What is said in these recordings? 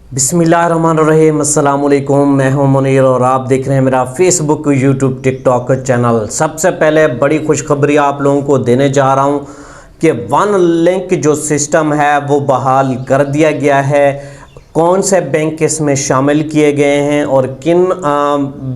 बिस्मिल्लाहिर्रहमानिर्रहीम, अस्सलाम वालेकुम। मैं हूं मुनीर और आप देख रहे हैं मेरा फेसबुक, यूट्यूब, टिकटॉक चैनल। सबसे पहले बड़ी खुशखबरी आप लोगों को देने जा रहा हूं कि वन लिंक जो सिस्टम है वो बहाल कर दिया गया है। कौन से बैंक इसमें शामिल किए गए हैं और किन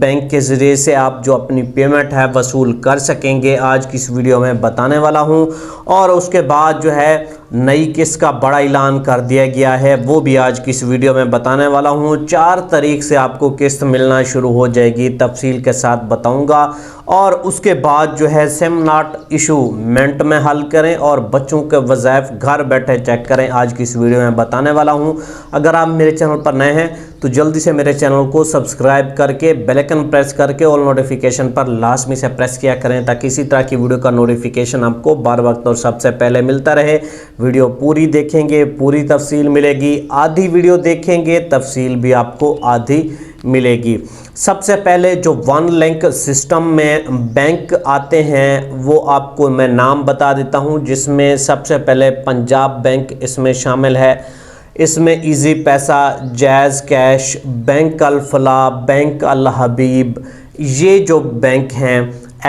बैंक के ज़रिए से आप जो अपनी पेमेंट है वसूल कर सकेंगे, आज की इस वीडियो में बताने वाला हूं। और उसके बाद जो है नई किस्त का बड़ा ऐलान कर दिया गया है, वो भी आज की इस वीडियो में बताने वाला हूं। 4 तारीख से आपको किस्त मिलना शुरू हो जाएगी, तफसील के साथ बताऊंगा। और उसके बाद जो है सिम नॉट इशू मिनट में हल करें और बच्चों के वज़ाइफ घर बैठे चेक करें, आज की इस वीडियो में बताने वाला हूं। अगर आप मेरे चैनल पर नए हैं तो जल्दी से मेरे चैनल को सब्सक्राइब करके बेल आइकन प्रेस करके ऑल नोटिफिकेशन पर लाजमी से प्रेस किया करें, ताकि इसी तरह की वीडियो का नोटिफिकेशन आपको बार वक्त और सबसे पहले मिलता रहे। वीडियो पूरी देखेंगे, पूरी तफसील मिलेगी, आधी वीडियो देखेंगे, तफसील भी आपको आधी मिलेगी। सबसे पहले जो वन लिंक सिस्टम में बैंक आते हैं वो आपको मैं नाम बता देता हूं, जिसमें सबसे पहले पंजाब बैंक इसमें शामिल है। इसमें इजी पैसा, जैज़ कैश, बैंक अल फलाह, बैंक अल हबीब, ये जो बैंक हैं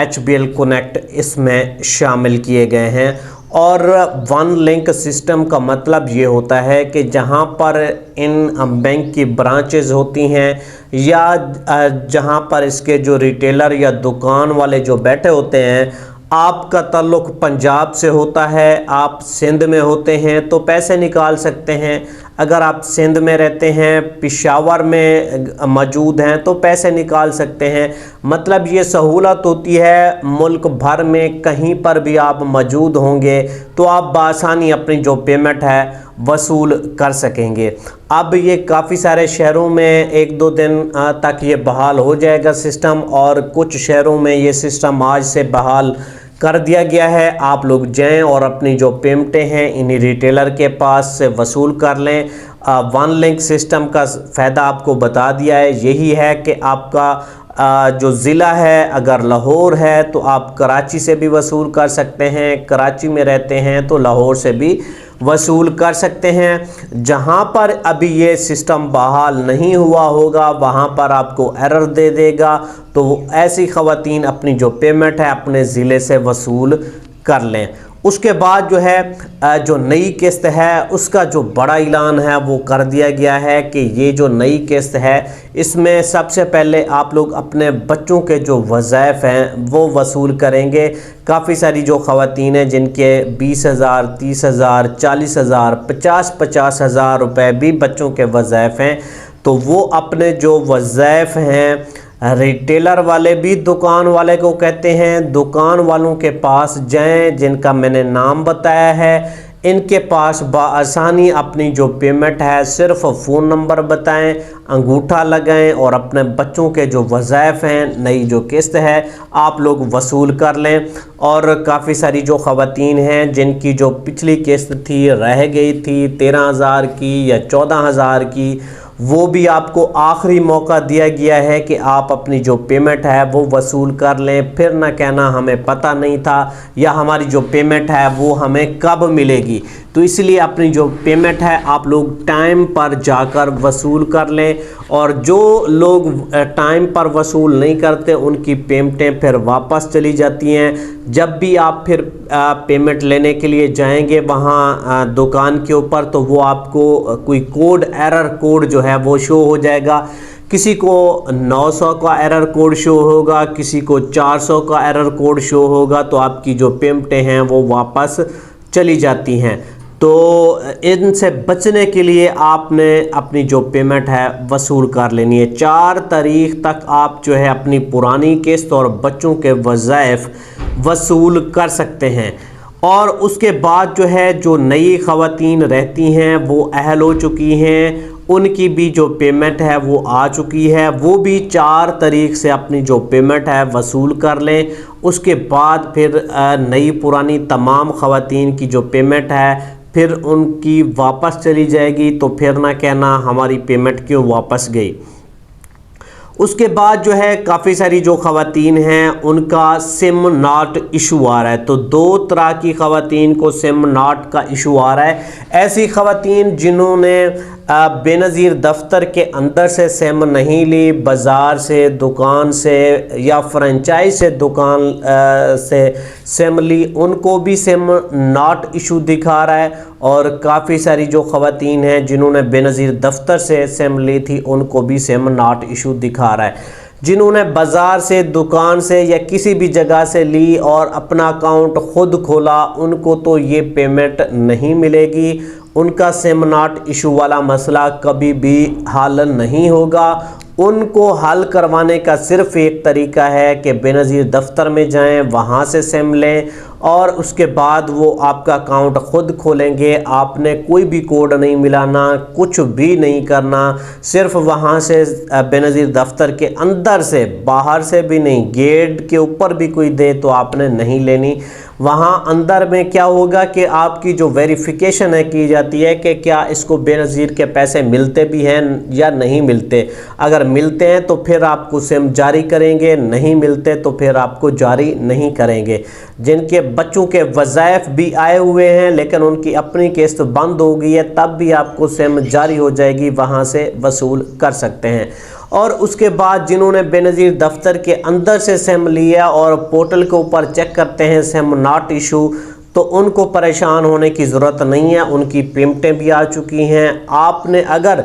HBL कनेक्ट इसमें शामिल किए गए हैं। और वन लिंक सिस्टम का मतलब ये होता है कि जहाँ पर इन बैंक की ब्रांचेस होती हैं या जहाँ पर इसके जो रिटेलर या दुकान वाले जो बैठे होते हैं, आपका ताल्लुक़ पंजाब से होता है, आप सिंध में होते हैं तो पैसे निकाल सकते हैं। अगर आप सिंध में रहते हैं, पेशावर में मौजूद हैं तो पैसे निकाल सकते हैं। मतलब ये सहूलत होती है, मुल्क भर में कहीं पर भी आप मौजूद होंगे तो आप बआसानी अपनी जो पेमेंट है वसूल कर सकेंगे। अब ये काफ़ी सारे शहरों में 1-2 दिन तक ये बहाल हो जाएगा सिस्टम, और कुछ शहरों में ये सिस्टम आज से बहाल कर दिया गया है। आप लोग जाएं और अपनी जो पेमेंटें हैं इन्हीं रिटेलर के पास से वसूल कर लें। वन लिंक सिस्टम का फ़ायदा आपको बता दिया है, यही है कि आपका जो ज़िला है, अगर लाहौर है तो आप कराची से भी वसूल कर सकते हैं, कराची में रहते हैं तो लाहौर से भी वसूल कर सकते हैं। जहां पर अभी ये सिस्टम बहाल नहीं हुआ होगा वहां पर आपको एरर दे देगा, तो ऐसी ख़वातीन अपनी जो पेमेंट है अपने ज़िले से वसूल कर लें। उसके बाद जो है जो नई किस्त है उसका जो बड़ा ऐलान है वो कर दिया गया है कि ये जो नई किस्त है इसमें सबसे पहले आप लोग अपने बच्चों के जो वज़ाइफ हैं वो वसूल करेंगे। काफ़ी सारी जो ख़वातीन हैं जिनके 20,000, 30,000, 40,000, 50,000 हज़ार रुपये भी बच्चों के वज़ाइफ हैं, तो वो अपने जो वज़ाइफ हैं, रिटेलर वाले भी दुकान वाले को कहते हैं, दुकान वालों के पास जाएं जिनका मैंने नाम बताया है, इनके पास बआसानी अपनी जो पेमेंट है सिर्फ फ़ोन नंबर बताएं, अंगूठा लगाएं और अपने बच्चों के जो वज़ाइफ हैं नई जो किस्त है आप लोग वसूल कर लें। और काफ़ी सारी जो ख़वातीन हैं जिनकी जो पिछली किस्त थी रह गई थी 13,000 की या 14,000 की, वो भी आपको आखिरी मौका दिया गया है कि आप अपनी जो पेमेंट है वो वसूल कर लें। फिर ना कहना हमें पता नहीं था या हमारी जो पेमेंट है वो हमें कब मिलेगी। तो इसलिए अपनी जो पेमेंट है आप लोग टाइम पर जाकर वसूल कर लें। और जो लोग टाइम पर वसूल नहीं करते उनकी पेमेंटें फिर वापस चली जाती हैं। जब भी आप फिर पेमेंट लेने के लिए जाएंगे वहाँ दुकान के ऊपर, तो वो आपको कोई कोड, एरर कोड जो है वो शो हो जाएगा। किसी को 900 का एरर कोड शो होगा, किसी को 400 का एरर कोड शो होगा, तो आपकी जो पेमेंटें हैं वो वापस चली जाती हैं। तो इनसे बचने के लिए आपने अपनी जो पेमेंट है वसूल कर लेनी है। 4 तारीख तक आप जो है अपनी पुरानी किस्त और बच्चों के वज़ाइफ वसूल कर सकते हैं। और उसके बाद जो है जो नई ख़वातीन रहती हैं वो अहल हो चुकी हैं, उनकी भी जो पेमेंट है वो आ चुकी है, वो भी 4 तारीख से अपनी जो पेमेंट है वसूल कर लें। उसके बाद फिर नई पुरानी तमाम ख़वातीन की जो पेमेंट है फिर उनकी वापस चली जाएगी, तो फिर ना कहना हमारी पेमेंट क्यों वापस गई। उसके बाद जो है काफ़ी सारी जो ख़वातीन हैं उनका सिम नॉट इशू आ रहा है। तो 2 तरह की ख़वातीन को सिम नॉट का इशू आ रहा है। ऐसी ख़वातीन जिन्होंने बेनज़ीर दफ्तर के अंदर से सिम नहीं ली, बाज़ार से, दुकान से या फ्रेंचाइज से दुकान से सिम ली, उनको भी सिम नॉट इशू दिखा रहा है। और काफ़ी सारी जो ख़वातीन हैं जिन्होंने बेनज़ीर दफ्तर से सिम ली थी उनको भी सिम नॉट इशू दिखा रहा है। जिन्होंने बाज़ार से, दुकान से या किसी भी जगह से ली और अपना अकाउंट ख़ुद खोला, उनको तो ये पेमेंट नहीं मिलेगी, उनका सिम नॉट इशू वाला मसला कभी भी हल नहीं होगा। उनको हल करवाने का सिर्फ़ एक तरीका है कि बेनज़ीर दफ्तर में जाएं, वहाँ से सिम लें और उसके बाद वो आपका अकाउंट ख़ुद खोलेंगे। आपने कोई भी कोड नहीं मिलाना, कुछ भी नहीं करना, सिर्फ वहाँ से बेनज़ीर दफ्तर के अंदर से, बाहर से भी नहीं, गेट के ऊपर भी कोई दे तो आपने नहीं लेनी। वहाँ अंदर में क्या होगा कि आपकी जो वेरिफिकेशन है की जाती है कि क्या इसको बेनज़ीर के पैसे मिलते भी हैं या नहीं मिलते। अगर मिलते हैं तो फिर आपको सिम जारी करेंगे, नहीं मिलते तो फिर आपको जारी नहीं करेंगे। जिनके बच्चों के वज़ाइफ भी आए हुए हैं लेकिन उनकी अपनी किस्त बंद हो गई है, तब भी आपको सिम जारी हो जाएगी, वहाँ से वसूल कर सकते हैं। और उसके बाद जिन्होंने बेनज़ीर दफ्तर के अंदर से सिम लिया और पोर्टल के ऊपर चेक करते हैं सिम नॉट इशू, तो उनको परेशान होने की ज़रूरत नहीं है, उनकी पेमेंटें भी आ चुकी हैं। आपने अगर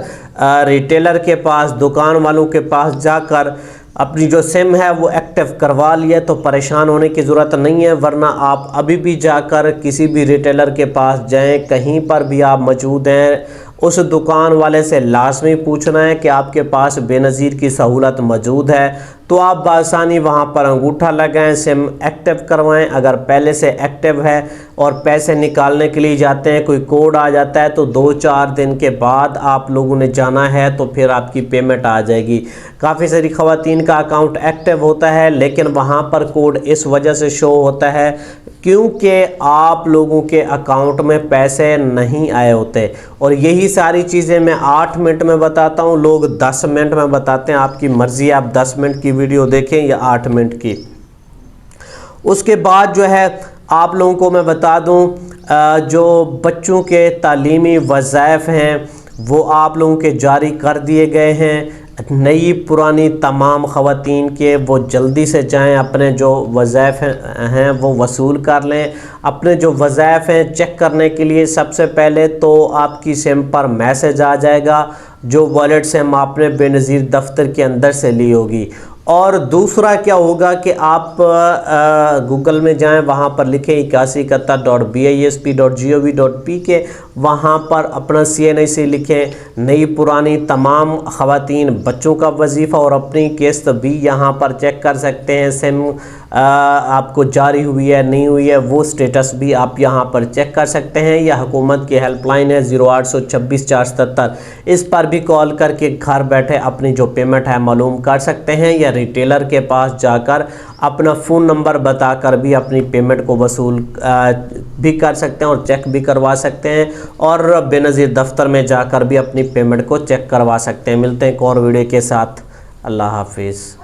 रिटेलर के पास, दुकान वालों के पास जाकर अपनी जो सिम है वो एक्टिव करवा लिया तो परेशान होने की ज़रूरत नहीं है, वरना आप अभी भी जाकर किसी भी रिटेलर के पास जाएं, कहीं पर भी आप मौजूद हैं, उस दुकान वाले से लाजमी पूछना है कि आपके पास बेनज़ीर की सहूलत मौजूद है, तो आप बआसानी वहाँ पर अंगूठा लगाएं, सिम एक्टिव करवाएं। अगर पहले से एक्टिव है और पैसे निकालने के लिए जाते हैं, कोई कोड आ जाता है तो 2-4 दिन के बाद आप लोगों ने जाना है तो फिर आपकी पेमेंट आ जाएगी। काफ़ी सारी ख़वातीन का अकाउंट एक्टिव होता है लेकिन वहाँ पर कोड इस वजह से शो होता है क्योंकि आप लोगों के अकाउंट में पैसे नहीं आए होते। और यही सारी चीज़ें मैं 8 मिनट में बताता हूँ, लोग 10 मिनट में बताते हैं। आपकी मर्ज़ी, आप 10 मिनट की वीडियो देखें या 8 मिनट की। उसके बाद जो है आप लोगों को मैं बता दूं, जो बच्चों के तालीमी वज़ाइफ हैं वो आप लोगों के जारी कर दिए गए हैं। नई पुरानी तमाम ख़वातीन के वो जल्दी से जाएं, अपने जो वज़ाइफ हैं वो वसूल कर लें। अपने जो वज़ाइफ हैं चेक करने के लिए सबसे पहले तो आपकी सिम पर मैसेज आ जाएगा जो वॉलेट सिम आपने बेनज़ीर दफ्तर के अंदर से ली होगी। और दूसरा क्या होगा कि आप गूगल में जाएं, वहाँ पर लिखें 8171.bisp.gov.p, वहाँ पर अपना CNIC लिखें। नई पुरानी तमाम ख़वातीन बच्चों का वजीफ़ा और अपनी किस्त भी यहाँ पर चेक कर सकते हैं। सिम आपको जारी हुई है नहीं हुई है वो स्टेटस भी आप यहाँ पर चेक कर सकते हैं। या हुकूमत की हेल्पलाइन है 0826 477, इस पर भी कॉल करके घर बैठे अपनी जो पेमेंट है मालूम कर सकते हैं। या रिटेलर के पास जाकर अपना फ़ोन नंबर बताकर भी अपनी पेमेंट को वसूल भी कर सकते हैं और चेक भी करवा सकते हैं। और बेनज़ीर दफ्तर में जाकर भी अपनी पेमेंट को चेक करवा सकते हैं। मिलते हैं एक और वीडियो के साथ। अल्लाह हाफिज़।